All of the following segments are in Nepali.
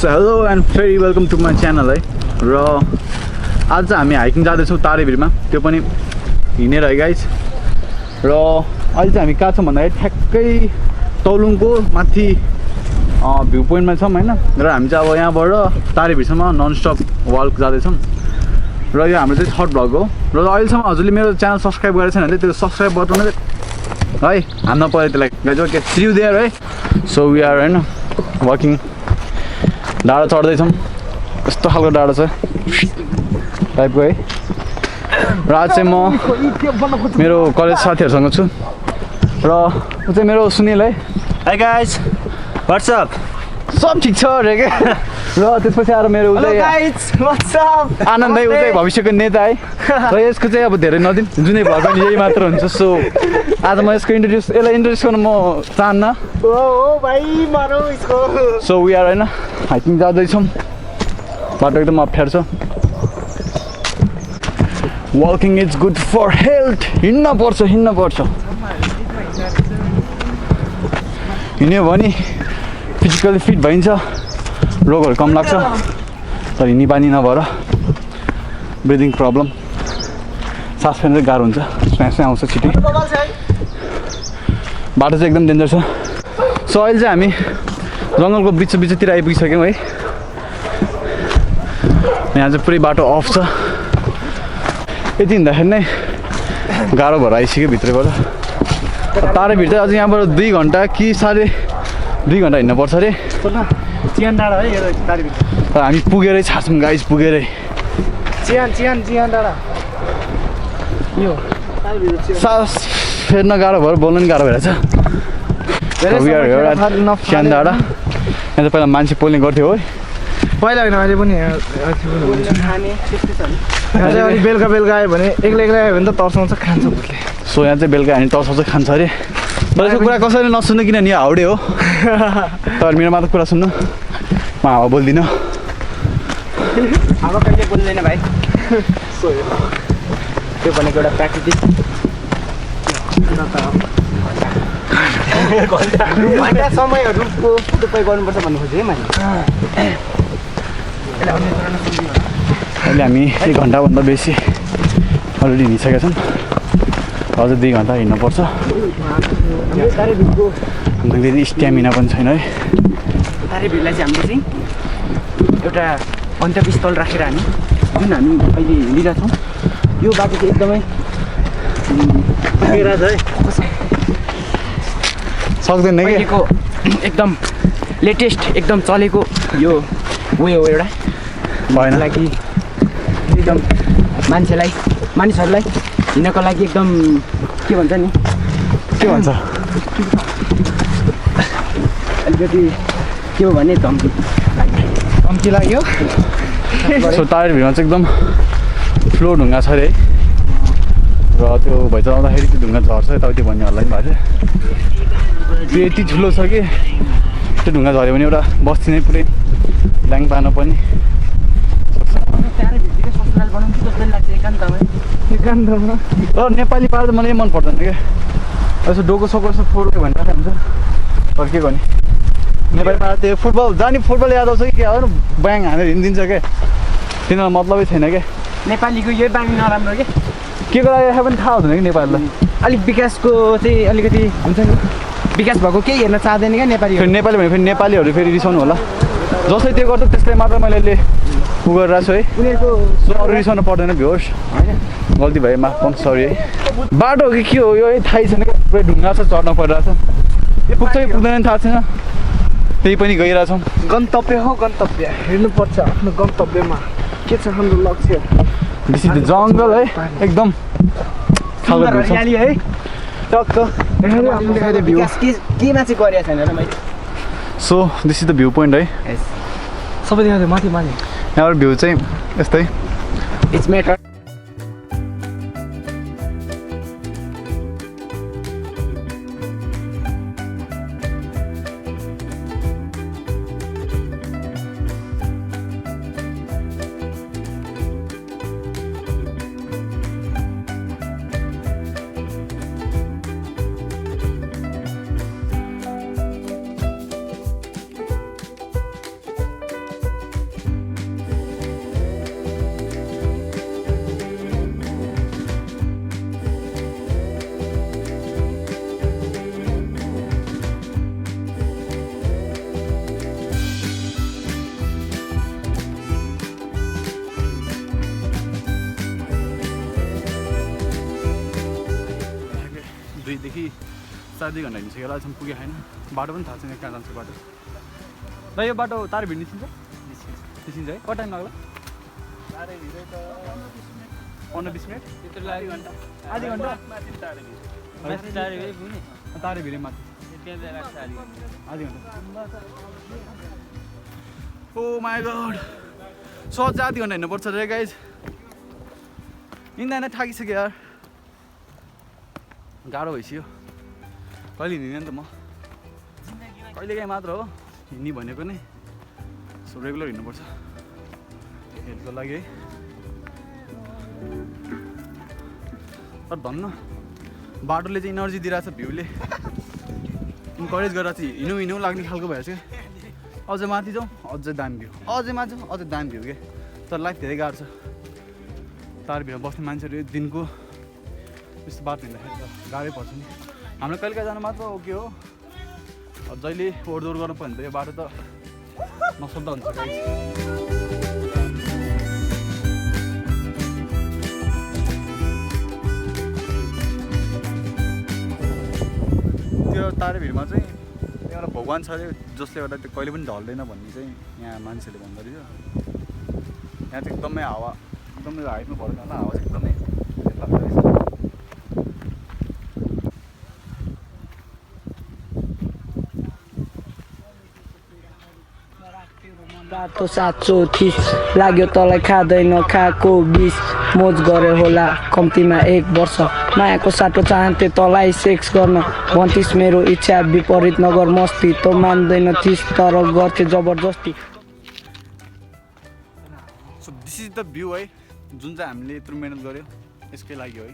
So hello and very welcome to my channel है र आज हामी हाइकिङ जाँदैछौँ तारेभिरमा त्यो पनि हिँडेर है गाइज र अहिले चाहिँ हामी कहाँ छौँ भन्दाखेरि ठ्याक्कै तौलुङको माथि भ्यू पोइन्टमा छौँ हैन र हामी चाहिँ अब यहाँबाट तारेभिरसम्म नन स्टप वाक जाँदैछौँ र यो हाम्रो चाहिँ थर्ड भ्लग हो र अहिलेसम्म हजुरले मेरो च्यानल सब्सक्राइब गरेको छैन भने त्यो सब्सक्राइब बटन है हान्न पऱ्यो त्यसलाई guys okay see you there है सो वी आर हैन वाकिङ डाँडा चढ्दैछौँ यस्तो खालको डाँडा छ टाइपको है र आज चाहिँ म मेरो कलेज साथीहरूसँग छु र ऊ चाहिँ मेरो सुनिल है हाई गाइज व्हाट्सअप सब ठिक छ अरे क्या र त्यसपछि आएर मेरो ऊ चाहिँ आनन्द है ऊ चाहिँ भविष्यको नेता है र यसको चाहिँ अब धेरै नदिन जुनै भए पनि यही मात्र हुन्छ सो आज म यसको यसलाई इन्ट्रोड्युस गर्न म चाहन्न सो वी आर होइन हाइकिङ जाँदैछौँ बाटो एकदम अप्ठ्यारो छ walking is good for health हिँड्न पर्छ हिँड्यो भने फिजिकली फिट भइन्छ रोगहरू कम लाग्छ तर हिँडी बानी नभएर ब्रिदिङ प्रब्लम सास फेर्न चाहिँ गाह्रो हुन्छ स्यास आउँछ छिटै बाटो चाहिँ एकदम डेन्जर छ सो अहिले चाहिँ हामी जङ्गलको बिचतिर आइपुगिसक्यौँ है यहाँ चाहिँ पुरै बाटो अफ छ यति हिँड्दाखेरि नै गाह्रो भएर आइसक्यो भित्रबाट तारेभिर चाहिँ अझ यहाँबाट 2 घन्टा कि 2.5 घन्टा हिँड्नुपर्छ अरे चियान डाँडा है यो तारेभिर तर हामी पुगेरै छाड्छौँ गाइस पुगेरै चियान डाँडा यो सास फेर्न गाह्रो भएर बोल्न पनि गाह्रो भइरहेछ चियान डाँडा यहाँ त पहिला मान्छे पोल्ने गर्थ्यो है पहिला होइन अहिले पनि अलिक बेलुका आयो भने एक्लै आयो भने त तर्साउँछ खान्छ भोटले सो यहाँ चाहिँ बेलुका हामी तर्साउँछ खान्छ अरे तर यसको कुरा कसैले नसुन्नु किनभने यो हाउडे हो तर मेरो मात्र कुरा सुन्नु म हावा बोल्दिनँ हावा कहिले बोल्दैन भाइ त्यो भनेको एउटा प्राकृतिक समयहरूको उपयोग गर्नुपर्छ भन्नु खोजेँ है मैले अहिले हामी 1 घन्टाभन्दा बेसी अलरेडी हिँडिसकेका छौँ अझ 2 घन्टा हिँड्नुपर्छ हाम्रो फेरि स्ट्यामिना पनि छैन है तारेभिरलाई चाहिँ हामीले चाहिँ एउटा गन्तव्यस्थल राखेर हामी जुन हामी अहिले हिँडिरहेछौँ यो बाटो चाहिँ एकदमै है सक्दैन कि एकदम लेटेस्ट एकदम चलेको यो वे हो एउटा भएन लागि एकदम मानिसहरूलाई हिँड्नको लागि एकदम के भन्छ नि के भन्छ अलिकति के हो भने धम्की लाग्यो सो तारेभिरमा चाहिँ एकदम फ्लो ढुङ्गा छ अरे है र त्यो भइचलाउँदाखेरि त्यो ढुङ्गा झर्छ यताउति भन्ने होला नि भएर त्यो यति ठुलो छ कि त्यो ढुङ्गा झऱ्यो भने एउटा बस्ती नै पुरै ल्याङ पार्न पनि र नेपाली पारा त मलाई मन पर्दैन क्या यसो डोको सोको यसो फोड्यो भनिरहेको हुन्छ तर के गर्ने नेपाली पारा त्यो फुटबल याद आउँछ कि क्या हो ब्याङ हानेर हिँडिदिन्छ क्या तिनीहरूलाई मतलबै छैन क्या नेपालीको यो बानी नराम्रो के को लागि पनि थाहा हुँदैन कि नेपालीलाई अलिक विकासको चाहिँ अलिकति हुन्छ नि विकास भएको केही हेर्न चाहँदैन क्या नेपाली फेरि नेपाली भने फेरि नेपालीहरू फेरि रिसाउनु होला जसले त्यो गर्छ त्यसलाई मात्र मैले अहिले उ गरिरहेको छु है उनीहरूको अरू रिसाउनु पर्दैन भ्योर्स होइन गल्ती भयो माफ पनि सरी है बाटो कि के हो यो थाहै छैन क्या पुरै ढुङ्गा छ चढ्न परिरहेछ यो पुग्छ कि पुग्दैन थाहा छैन त्यही पनि गइरहेछौँ गन्तव्य हेर्नुपर्छ आफ्नो गन्तव्यमा के छ हाम्रो लक्ष्य दिस इज द जङ्गल है एकदम खालको भ्यू छ है टक्क केमा चाहिँ गरिएको छैन र मैले so this is the view point है सबै देखाउँथ्यो माथि यहाँबाट भ्यू चाहिँ यस्तै इट्स मेटर 4-2 घन्टा हिँडिसक्यो होला, अहिलेसम्म पुगेको छैन। बाटो पनि थाहा छैन कहाँ जान्छ बाटो। र यो बाटो तारे भिड निस्किन्छ निस्किन्छ है? कति टाइम लाग्ला? 15-20 मिनट? आधी घन्टा आधी घन्टा? तारे भिडै माथि आधी घन्टा। ओ माई गड, सहज आधी घन्टा हिँड्नुपर्छ रे गाइज। हिँड्दा थाकिसक्यो यार, गाह्रो भइसक्यो। कहिले हिँड्दिनँ नि त म, कहिलेकाहीँ मात्र हो हिँड्ने भनेको नै। सो रेगुलर हिँड्नुपर्छ हेल्थको लागि है। तर धन्न बाटोले चाहिँ इनर्जी दिइरहेछ, भ्यूले इन्करेज गरेर चाहिँ हिँडौँ हिँडौँ लाग्ने खालको भएछ क्या। अझै माथि जाउँ अझै दामी भ्यू, अझै माथि जाउँ अझै दामी भ्यू क्या। तर लाइफ धेरै गाह्रो छ। तार भिडमा बस्ने मान्छेहरू दिनको यस्तो बाटो हिँड्दाखेरि त गाह्रै पर्छ नि। हाम्रो कहिले काहीँ जानु मात्र ओके हो, जहिले ओहोरदोहोर गर्नु पर्यो भने त यो बाटो त नसोद्धा हुन्छ गाइस। त्यो तारे भिडमा चाहिँ एउटा भगवान् छ अरे, जसले गर्दा त्यो कहिले पनि ढल्दैन भन्ने चाहिँ यहाँ मान्छेले भन्दो रहेछ। यहाँ चाहिँ एकदमै हावा, एकदमै हाइटमा भएर जाँदा हावा चाहिँ एकदमै लाग्दो रहेछ। बाटो 730 लाग्यो तँलाई खाँदैन खाएको बिस मोज गरे होला कम्तीमा 1 वर्ष मायाको साटो चाहन्थे तँलाई सेक्स गर्न 32 मेरो इच्छा विपरीत नगर मस्ती तँ मान्दैन थिस तर गर्थे जबरजस्ती। So this is the view है, जुन चाहिँ हामीले यत्रो मेहनत गऱ्यो यसकै लागि है।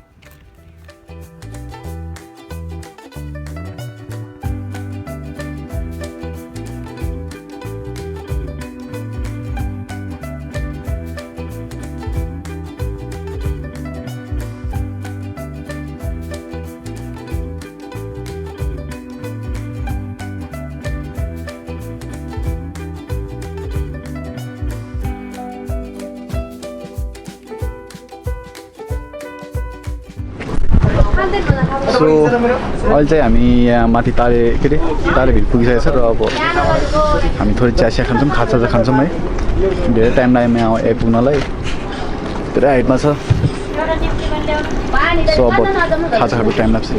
सो अहिले चाहिँ हामी यहाँ माथि तारे के अरे तारे भिड पुगिसकेको छ र अब हामी थोरै चिया खान्छौँ, खाजा खान्छौँ है। धेरै टाइम लाग्यो यहाँ आइपुग्नलाई, धेरै हाइटमा छ। सो अब खाजा खाएको टाइम लाग्छ।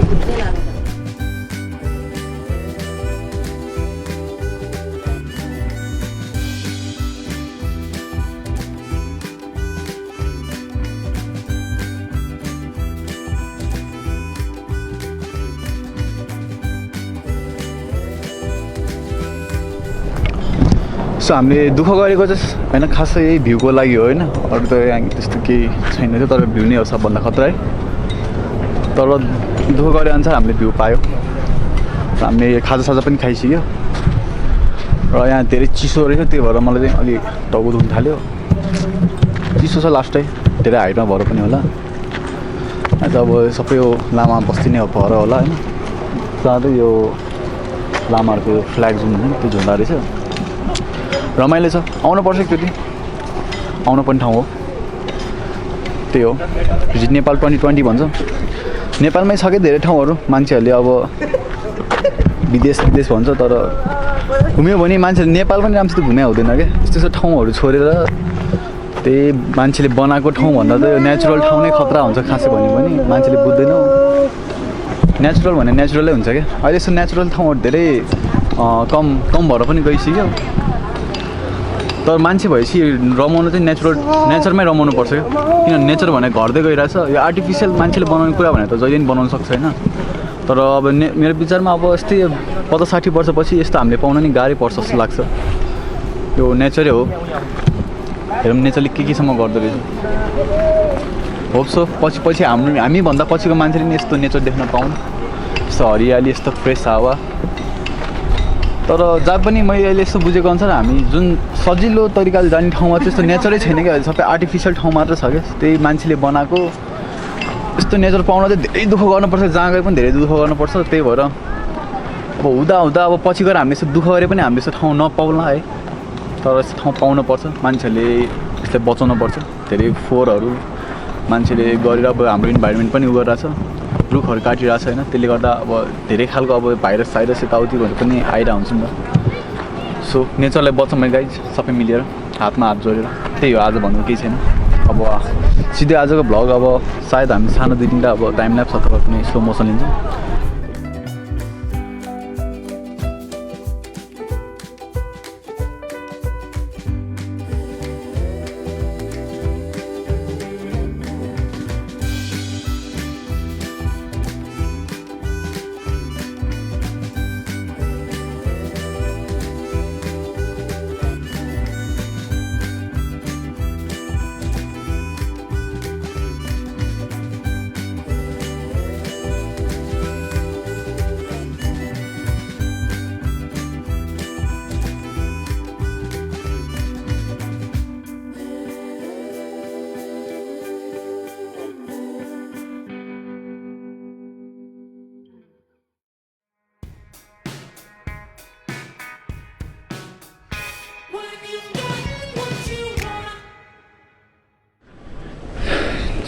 सो हामीले दुःख गरेको चाहिँ होइन, खासै यही भ्यूको लागि हो होइन, अरू त यहाँ त्यस्तो केही छैन थियो। तर भ्यू नै हो सबभन्दा खतरा है। तर दुःख गरे अनुसार हामीले भ्यू पायो। हामीले खाजासाजा पनि खाइसक्यो र यहाँ धेरै चिसो रहेछ, त्यही भएर मलाई चाहिँ अलिक टाउको दुख्न थाल्यो। चिसो छ लास्टै, धेरै हाइटमा भएर पनि होला। आज अब सबै यो लामा बस्ती नै भएर होला होइन। जाँदै यो लामाहरूको फ्ल्याग जुन त्यो झुन्डा रहेछ, रमाइलो छ। आउनुपर्छ एकचोटि, आउनु पनि ठाउँ हो। त्यही हो भिजिट नेपाल 2020 भन्छ। नेपालमै छ कि धेरै ठाउँहरू, मान्छेहरूले अब विदेश भन्छ, तर घुम्यो भने मान्छेले नेपाल पनि राम्रोसित घुम्या हुँदैन क्या। यस्तो ठाउँहरू छोडेर त्यही मान्छेले बनाएको ठाउँभन्दा त यो नेचुरल ठाउँ नै खतरा हुन्छ खासै भन्यो भने। मान्छेले बुझ्दैन, नेचुरल भने नेचुरलै हुन्छ क्या। अहिले यस्तो नेचुरल ठाउँहरू धेरै कम भएर पनि गइसक्यो। तर मान्छे भएपछि रमाउनु चाहिँ नेचरमै रमाउनु पर्छ क्या। किनभने नेचर भने घट्दै गइरहेछ। यो आर्टिफिसियल मान्छेले बनाउने कुरा भने त जहिले पनि बनाउनु सक्छ होइन। तर अब मेरो विचारमा अब यस्तै 50-60 वर्षपछि यस्तो हामीले पाउन नि गाह्रै पर्छ जस्तो लाग्छ। यो नेचरै हो, हेरौँ नेचरले केसम्म गर्दो रहेछ। होप्सो पछि हामीभन्दा पछिको मान्छेले नि यस्तो नेचर देख्न पाउन्, यस्तो हरियाली, यस्तो फ्रेस हावा। तर जहाँ पनि मैले अहिले यस्तो बुझेको अनुसार हामी जुन सजिलो तरिकाले जाने ठाउँमा चाहिँ यस्तो नेचरै छैन क्या। अहिले सबै आर्टिफिसियल ठाउँ मात्र छ क्या। त्यही मान्छेले बनाएको यस्तो नेचर पाउन चाहिँ धेरै दुःख गर्नुपर्छ, जहाँ गए पनि धेरै दुःख गर्नुपर्छ। त्यही भएर अब हुँदा अब पछि गएर हामीले यस्तो दुःख गरे पनि हामीले यस्तो ठाउँ नपाउला है। तर यस्तो ठाउँ पाउनुपर्छ, मान्छेहरूले यसलाई बचाउनुपर्छ। धेरै फोहोरहरू मान्छेले गरेर अब हाम्रो इन्भाइरोमेन्ट पनि उ गरिरहेछ। रुखहरू काटिरहेको छ होइन त्यसले गर्दा अब धेरै खालको अब भाइरस साइरस यताउतिहरू पनि आइरहेको हुन्छ नि त सो नेचरलाई बचाउँ गाइज सबै मिलेर हातमा हात जोडेर त्यही हो आज भन्नु केही छैन अब सिधै आजको भ्लग अब सायद हामी सानो 2-3टा अब टाइम ल्याप्स अथवा कुनै स्लो मोसन लिन्छौँ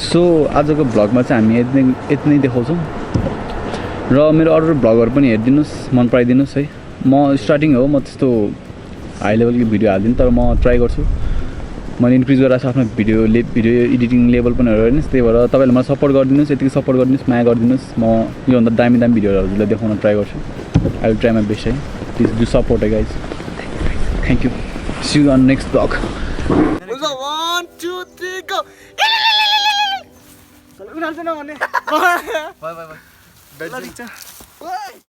सो आजको भ्लगमा चाहिँ हामी यति नै देखाउँछौँ र मेरो अरू भ्लगहरू पनि हेरिदिनुहोस् मन पराइदिनुहोस् है म स्टार्टिङ हो म त्यस्तो हाई लेभलको भिडियो हाल्दिनँ तर म ट्राई गर्छु मैले इन्क्रिज गरेर आफ्नो भिडियो एडिटिङ लेभल पनि हेर्नुहोस् त्यही भएर तपाईँले मलाई सपोर्ट गरिदिनुहोस् यतिकै सपोर्ट गरिदिनुहोस् माया गरिदिनुहोस् म योभन्दा दामी भिडियोहरू हजुरलाई देखाउन ट्राई गर्छु I will try my best है प्लिज डु सपोर्ट है guys thank you see you on next vlog 1 2 3 go उनीहरु चाहिँ नभन्ने बाइ बाइ बाइ